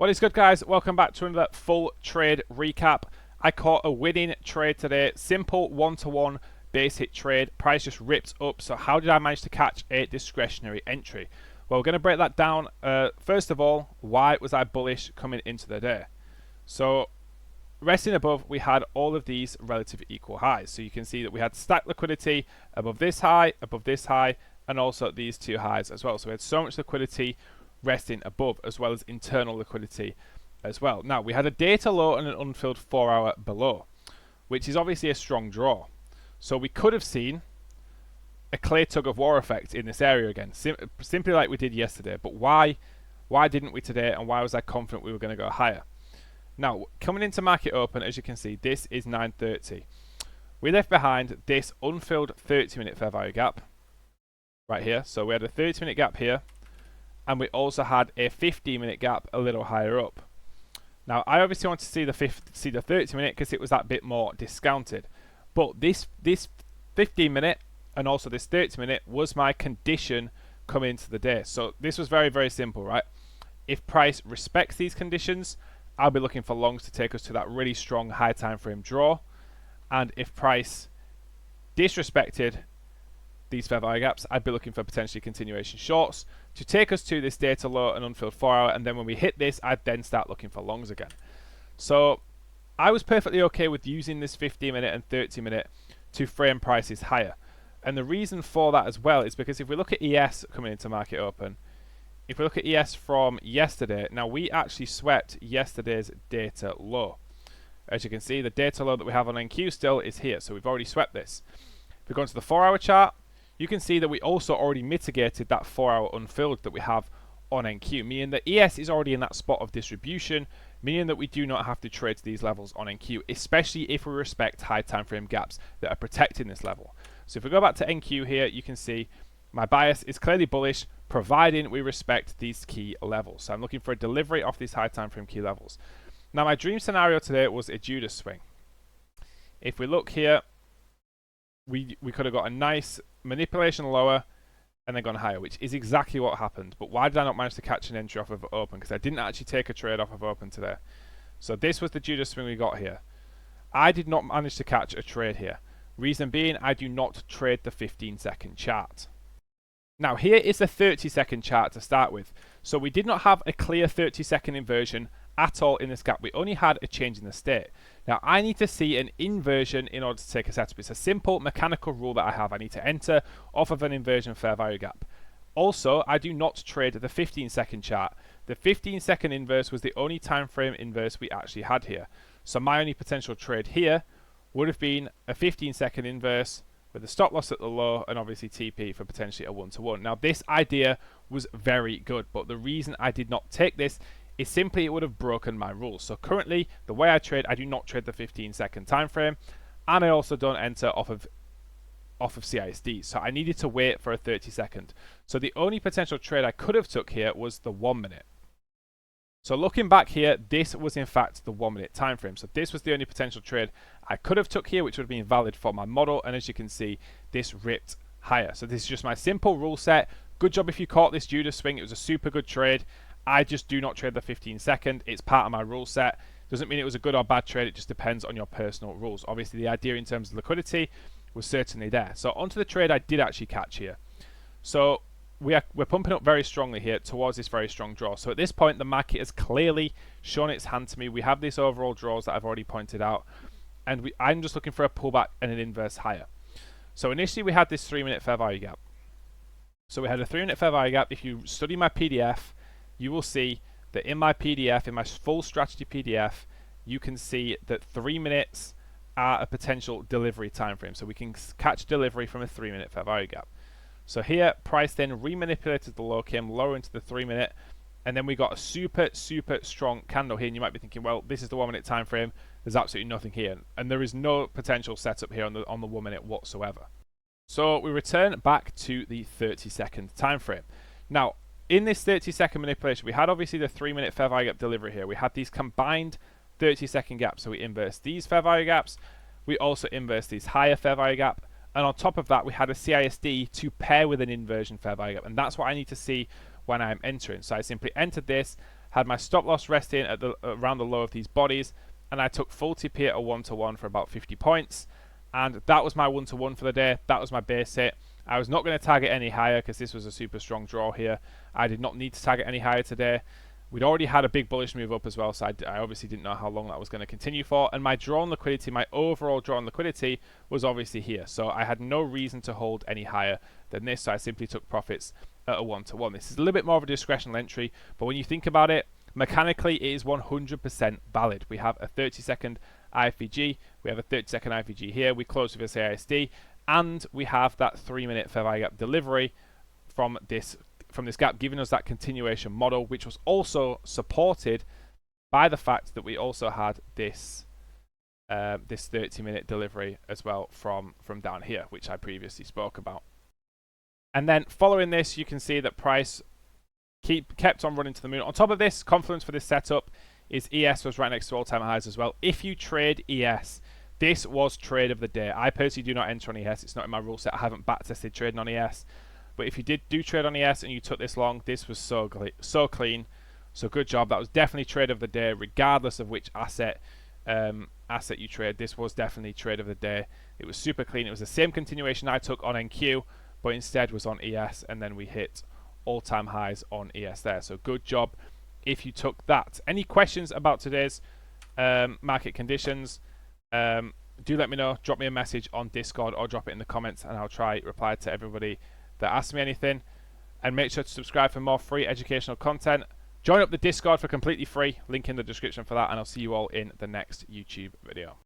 What is good, guys? Welcome back to another full trade recap. I caught a winning trade today. Simple one-to-one base hit trade. Price just ripped up. So how did I manage to catch a discretionary entry? Well, we're going to break that down. First of all, why was I bullish coming into the day? So resting above, we had all of these relative equal highs. So you can see that we had stacked liquidity above this high, and also these two highs as well. So we had so much liquidity resting above, as well as internal liquidity as well. Now, we had a data low and an unfilled 4-hour below, which is obviously a strong draw. So we could have seen a clear tug of war effect in this area again, simply like we did yesterday. But why didn't we today, and why was I confident we were going to go higher? Now, coming into market open, as you can see, this is 9:30. We left behind this unfilled 30-minute fair value gap right here. So we had a 30-minute gap here, and we also had a 15-minute gap a little higher up. Now, I obviously want to see the 30-minute because it was that bit more discounted. But this 15-minute and also this 30-minute was my condition coming into the day. So this was very, very simple, right? If price respects these conditions, I'll be looking for longs to take us to that really strong high time frame draw. And if price disrespected these fair value gaps, I'd be looking for potentially continuation shorts to take us to this data low and unfilled 4-hour, and then when we hit this, I'd then start looking for longs again. So I was perfectly okay with using this 15-minute and 30-minute to frame prices higher. And the reason for that as well is because if we look at ES coming into market open, if we look at ES from yesterday, now we actually swept yesterday's data low. As you can see, the data low that we have on NQ still is here, so we've already swept this. If we go into the 4-hour chart, you can see that we also already mitigated that 4-hour unfilled that we have on NQ, meaning that ES is already in that spot of distribution, meaning that we do not have to trade to these levels on NQ, especially if we respect high time frame gaps that are protecting this level. So if we go back to NQ here, you can see my bias is clearly bullish, providing we respect these key levels. So I'm looking for a delivery off these high time frame key levels. Now, my dream scenario today was a Judas swing. If we look here, we could have got a nice manipulation lower and then gone higher, which is exactly what happened. But why did I not manage to catch an entry off of open? Because I didn't actually take a trade off of open today. So this was the Judas swing we got here. I did not manage to catch a trade here. Reason being, I do not trade the 15-second chart. Now, here is the 30-second chart to start with. So we did not have a clear 30-second inversion at all in this gap. We only had a change in the state. Now, I need to see an inversion in order to take a setup. It's a simple mechanical rule that I have. I need to enter off of an inversion fair value gap. Also, I do not trade the 15-second chart. The 15-second inverse was the only time frame inverse we actually had here. So my only potential trade here would have been a 15-second inverse with a stop loss at the low and obviously TP for potentially a 1-to-1. Now, this idea was very good, but the reason I did not take this is simply it would have broken my rules. So currently, the way I trade, I do not trade the 15-second time frame, and I also don't enter off of CISD. So I needed to wait for a 30-second. So the only potential trade I could have took here was the 1-minute. So looking back here, this was in fact the 1-minute time frame. So this was the only potential trade I could have took here, which would have been valid for my model. And as you can see, this ripped higher. So this is just my simple rule set. Good job if you caught this Judas swing. It was a super good trade. I just do not trade the 15-second. It's part of my rule set. Doesn't mean it was a good or bad trade. It just depends on your personal rules. Obviously, the idea in terms of liquidity was certainly there. So onto the trade I did actually catch here. So we're pumping up very strongly here towards this very strong draw. So at this point, the market has clearly shown its hand to me. We have this overall draws that I've already pointed out. And I'm just looking for a pullback and an inverse higher. So initially, we had this 3-minute fair value gap. So we had a 3-minute fair value gap. If you study my PDF, you will see that in my PDF, in my full strategy PDF, you can see that 3 minutes are a potential delivery time frame. So we can catch delivery from a 3-minute fair value gap. So here, price then remanipulated the low, came lower into the 3-minute, and then we got a super, super strong candle here. And you might be thinking, well, this is the 1-minute time frame. There's absolutely nothing here. And there is no potential setup here on the 1-minute whatsoever. So we return back to the 30-second time frame. Now, in this 30-second manipulation, we had obviously the 3-minute fair value gap delivery here. We had these combined 30-second gaps. So we inverse these fair value gaps. We also inverse these higher fair value gap. And on top of that, we had a CISD to pair with an inversion fair value gap. And that's what I need to see when I'm entering. So I simply entered this, had my stop loss resting at around the low of these bodies, and I took full TP at a 1-to-1 for about 50 points, and that was my 1-to-1 for the day. That was my base hit. I was not going to target any higher because this was a super strong draw here. I did not need to target any higher today. We'd already had a big bullish move up as well, so I obviously didn't know how long that was going to continue for. And my draw on liquidity, my overall draw on liquidity, was obviously here. So I had no reason to hold any higher than this, so I simply took profits at a 1-to-1. This is a little bit more of a discretional entry, but when you think about it, mechanically it is 100% valid. We have a 30-second IFVG, we have a 30-second IFVG here, we close with a CISD, and we have that 3-minute fair value gap delivery from this gap, giving us that continuation model, which was also supported by the fact that we also had this 30-minute delivery as well from down here, which I previously spoke about. And then following this, you can see that price kept on running to the moon. On top of this, confluence for this setup is ES was right next to all-time highs as well. If you trade ES, this was trade of the day. I personally do not enter on ES. It's not in my rule set. I haven't backtested trading on ES. But if you do trade on ES and you took this long, this was so clean. So good job. That was definitely trade of the day, regardless of which asset you trade. This was definitely trade of the day. It was super clean. It was the same continuation I took on NQ, but instead was on ES, and then we hit all-time highs on ES there. So good job if you took that. Any questions about today's market conditions? Do let me know. Drop me a message on Discord or drop it in the comments, and I'll try reply to everybody that asks me anything. And make sure to subscribe for more free educational content. Join up the Discord for completely free. Link in the description for that, and I'll see you all in the next YouTube video.